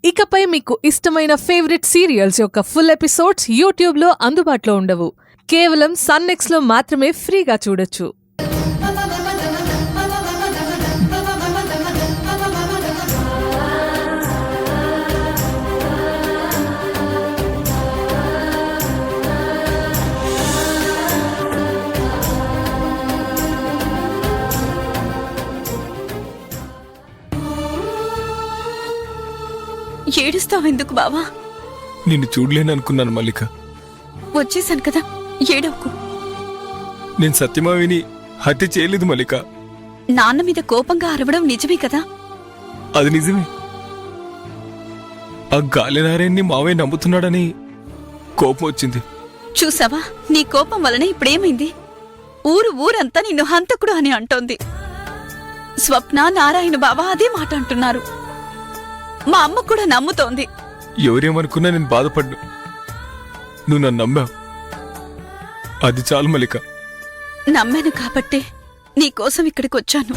ఇకపై మీకు ఇష్టమైన ఫేవరెట్ సీరియల్స్ యొక్క ఫుల్ ఎపిసోడ్స్ యూట్యూబ్లో అందుబాటులో ఉండవు. కేవలం సన్నెక్స్లో మాత్రమే ఫ్రీగా చూడొచ్చు. ఏడుస్తావెందుకు బావా? నిన్ను చూడలేననుకున్నాను మల్లిక. వచ్చేసాను కదా, ఏడవకు. నేను సత్యమావిని హత్య చేయలేదు మల్లిక. నాన్న మీద కోపంగా అరవడం నిజమే కదా? అది నిజమే. ఆ గాలినారాయణ్ణి మావయ్య నమ్ముతున్నాడని కోపం వచ్చింది. చూసావా, నీ కోపం వలన ఇప్పుడేమైంది? ఊరంతా నిన్ను హంతకుడు అని అంటోంది. స్వప్న, నారాయణ బావా అదే మాట అంటున్నారు. మా అమ్మ కూడా నమ్ముతోంది. ఎవరేమనుకున్నా నేను బాధపడ్డు. నువ్వు నన్ను నమ్మావు, అది చాలు మల్లిక. నమ్మాను కాబట్టే నీకోసం ఇక్కడికి వచ్చాను.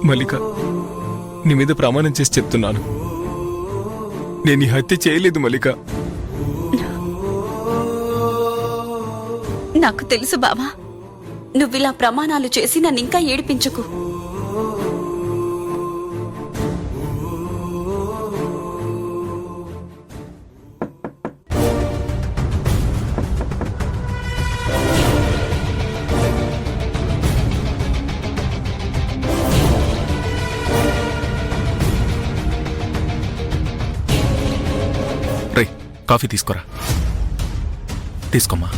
మల్లిక, నీ మీద ప్రమాణం చేసి చెప్తున్నాను, నేను ఈ హత్య చేయలేదు మల్లిక. నాకు తెలుసు బావా, నువ్విలా ప్రమాణాలు చేసి నన్నింకా ఏడిపించకు. కాఫీ తీసుకోరా. తీసుకోమ్మా.